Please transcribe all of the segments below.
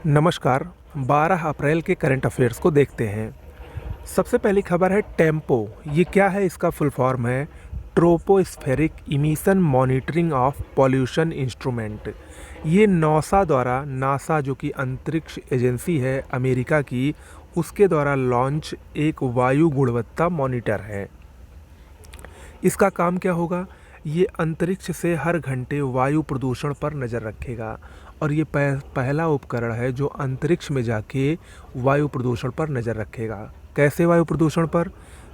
नमस्कार। 12 अप्रैल के current affairs को देखते हैं। सबसे पहली खबर है टेम्पो। ये क्या है? इसका फुल फॉर्म है tropospheric emission monitoring of pollution instrument. ये नौसा द्वारा, नासा जो कि अंतरिक्ष एजेंसी है अमेरिका की, उसके द्वारा लॉन्च एक वायु गुणवत्ता मॉनिटर है। इसका काम क्या होगा? ये अंतरिक्ष से हर घंटे वायु प्रदूषण पर नज़र रखेगा और ये पहला उपकरण है जो अंतरिक्ष में जाके वायु प्रदूषण पर नज़र रखेगा। कैसे वायु प्रदूषण पर?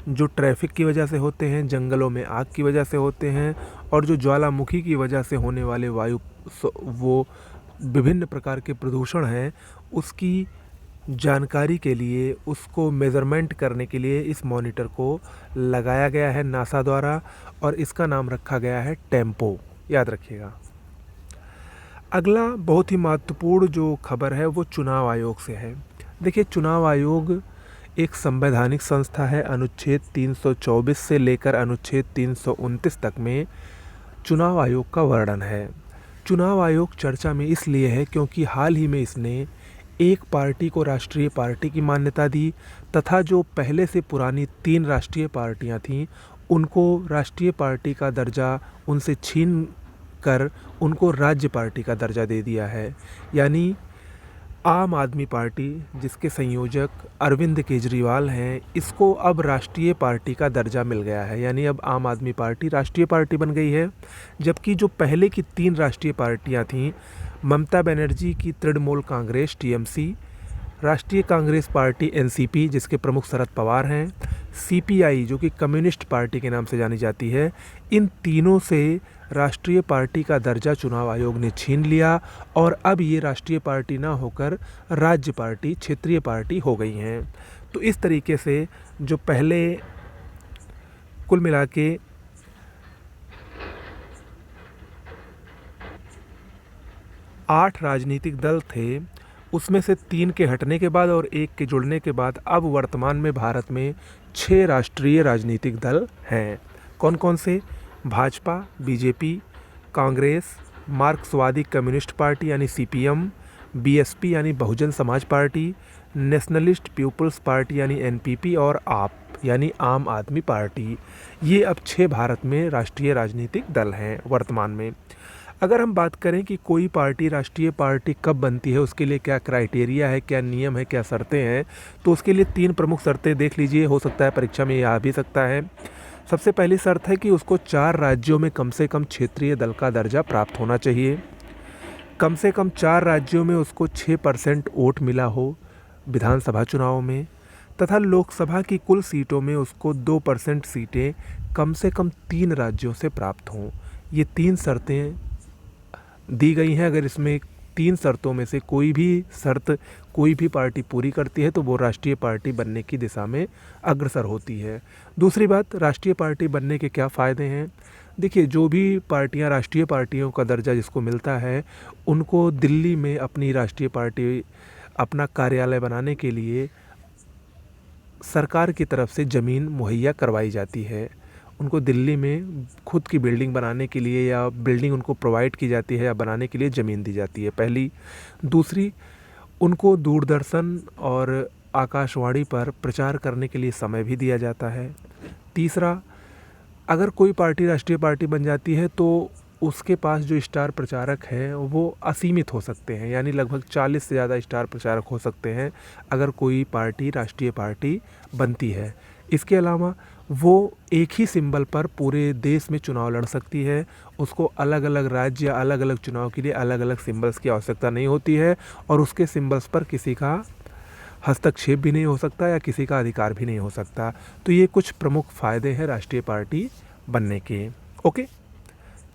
जो ट्रैफिक की वजह से होते हैं, जंगलों में आग की वजह से होते हैं और जो ज्वालामुखी की वजह से होने वाले वायु वो विभिन्न प्रकार के प्रदूषण हैं, उसकी जानकारी के लिए, उसको मेज़रमेंट करने के लिए इस मॉनिटर को लगाया गया है नासा द्वारा और इसका नाम रखा गया है टेम्पो। याद रखिएगा। अगला बहुत ही महत्वपूर्ण जो खबर है वो चुनाव आयोग से है। देखिए, चुनाव आयोग एक संवैधानिक संस्था है। अनुच्छेद 324 से लेकर अनुच्छेद 329 तक में चुनाव आयोग का वर्णन है। चुनाव आयोग चर्चा में इसलिए है क्योंकि हाल ही में इसने एक पार्टी को राष्ट्रीय पार्टी की मान्यता दी तथा जो पहले से पुरानी 3 राष्ट्रीय पार्टियां थीं उनको राष्ट्रीय पार्टी का दर्जा उनसे छीन कर उनको राज्य पार्टी का दर्जा दे दिया है। यानी आम आदमी पार्टी, जिसके संयोजक अरविंद केजरीवाल हैं, इसको अब राष्ट्रीय पार्टी का दर्जा मिल गया है। यानी अब आम आदमी पार्टी राष्ट्रीय पार्टी बन गई है। जबकि जो पहले की 3 राष्ट्रीय पार्टियां थीं, ममता बनर्जी की तृणमूल कांग्रेस टीएमसी, राष्ट्रीय कांग्रेस पार्टी एनसीपी जिसके प्रमुख शरद पवार हैं, सीपीआई जो कि कम्युनिस्ट पार्टी के नाम से जानी जाती है, इन तीनों से राष्ट्रीय पार्टी का दर्जा चुनाव आयोग ने छीन लिया और अब ये राष्ट्रीय पार्टी ना होकर राज्य पार्टी, क्षेत्रीय पार्टी हो गई हैं। तो इस तरीके से जो पहले कुल मिला के 8 राजनीतिक दल थे, उसमें से 3 के हटने के बाद और 1 के जुड़ने के बाद अब वर्तमान में भारत में 6 राष्ट्रीय राजनीतिक दल हैं। कौन कौन से? भाजपा, बीजेपी, कांग्रेस, मार्क्सवादी कम्युनिस्ट पार्टी यानी सीपीएम, बीएसपी यानी Bahujan Samaj party, nationalist people's party यानी एनपीपी और आप यानी आम आदमी पार्टी। ये अब 6 भारत में राष्ट्रीय राजनीतिक दल हैं वर्तमान में। अगर हम बात करें कि कोई पार्टी राष्ट्रीय पार्टी कब बनती है, उसके लिए क्या क्राइटेरिया है, क्या नियम है, क्या शर्तें हैं, तो उसके लिए 3 प्रमुख शर्तें देख लीजिए। हो सकता है परीक्षा में ये आ भी सकता है। सबसे पहली शर्त है कि उसको 4 राज्यों में कम से कम क्षेत्रीय दल का दर्जा प्राप्त होना चाहिए। कम से कम 4 राज्यों में उसको 6% वोट मिला हो विधानसभा चुनाव में तथा लोकसभा की कुल सीटों में उसको 2% सीटें कम से कम 3 राज्यों से प्राप्त हों। ये 3 शर्तें दी गई हैं। अगर इसमें 3 शर्तों में से कोई भी शर्त कोई भी पार्टी पूरी करती है तो वो राष्ट्रीय पार्टी बनने की दिशा में अग्रसर होती है। दूसरी बात, राष्ट्रीय पार्टी बनने के क्या फ़ायदे हैं? देखिए, जो भी पार्टियां राष्ट्रीय पार्टियों का दर्जा जिसको मिलता है, उनको दिल्ली में अपनी राष्ट्रीय पार्टी अपना कार्यालय बनाने के लिए सरकार की तरफ से ज़मीन मुहैया करवाई जाती है। उनको दिल्ली में खुद की बिल्डिंग बनाने के लिए या बिल्डिंग उनको प्रोवाइड की जाती है या बनाने के लिए ज़मीन दी जाती है, पहली। दूसरी, उनको दूरदर्शन और आकाशवाणी पर प्रचार करने के लिए समय भी दिया जाता है। तीसरा, अगर कोई पार्टी राष्ट्रीय पार्टी बन जाती है तो उसके पास जो स्टार प्रचारक हैं वो असीमित हो सकते हैं। यानी लगभग 40 से ज़्यादा स्टार प्रचारक हो सकते हैं अगर कोई पार्टी राष्ट्रीय पार्टी बनती है। इसके अलावा वो एक ही सिंबल पर पूरे देश में चुनाव लड़ सकती है। उसको अलग अलग राज्य या अलग अलग चुनाव के लिए अलग अलग सिंबल्स की आवश्यकता नहीं होती है और उसके सिंबल्स पर किसी का हस्तक्षेप भी नहीं हो सकता या किसी का अधिकार भी नहीं हो सकता। तो ये कुछ प्रमुख फ़ायदे हैं राष्ट्रीय पार्टी बनने के। ओके,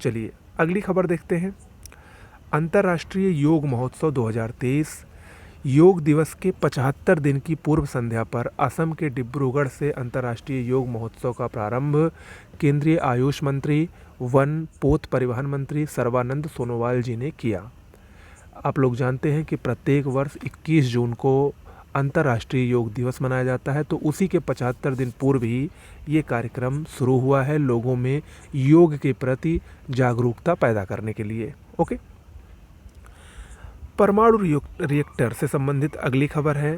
चलिए अगली खबर देखते हैं। अंतर्राष्ट्रीय योग महोत्सव 2023 योग दिवस के 75 दिन की पूर्व संध्या पर असम के डिब्रूगढ़ से अंतर्राष्ट्रीय योग महोत्सव का प्रारंभ केंद्रीय आयुष मंत्री, वन, पोत परिवहन मंत्री सर्बानंद सोनोवाल जी ने किया। आप लोग जानते हैं कि प्रत्येक वर्ष 21 जून को अंतर्राष्ट्रीय योग दिवस मनाया जाता है, तो उसी के 75 दिन पूर्व ही ये कार्यक्रम शुरू हुआ है लोगों में योग के प्रति जागरूकता पैदा करने के लिए। ओके, परमाणु रिएक्टर से संबंधित अगली खबर है।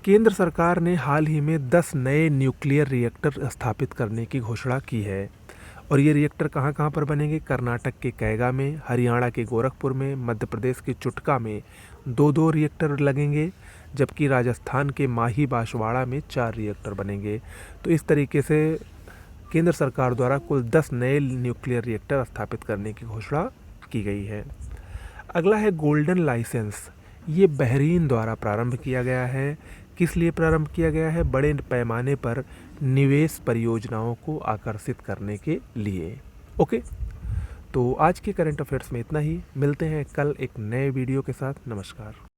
केंद्र सरकार ने हाल ही में 10 नए न्यूक्लियर रिएक्टर स्थापित करने की घोषणा की है और ये रिएक्टर कहाँ कहाँ पर बनेंगे? कर्नाटक के कैगा में, हरियाणा के गोरखपुर में, मध्य प्रदेश के चुटका में 2-2 रिएक्टर लगेंगे, जबकि राजस्थान के माही बांसवाड़ा में 4 रिएक्टर बनेंगे। तो इस तरीके से केंद्र सरकार द्वारा कुल 10 नए न्यूक्लियर रिएक्टर स्थापित करने की घोषणा की गई है। अगला है गोल्डन लाइसेंस। ये बहरीन द्वारा प्रारंभ किया गया है। किस लिए प्रारंभ किया गया है? बड़े पैमाने पर निवेश परियोजनाओं को आकर्षित करने के लिए। ओके, तो आज के करंट अफेयर्स में इतना ही। मिलते हैं कल एक नए वीडियो के साथ। नमस्कार।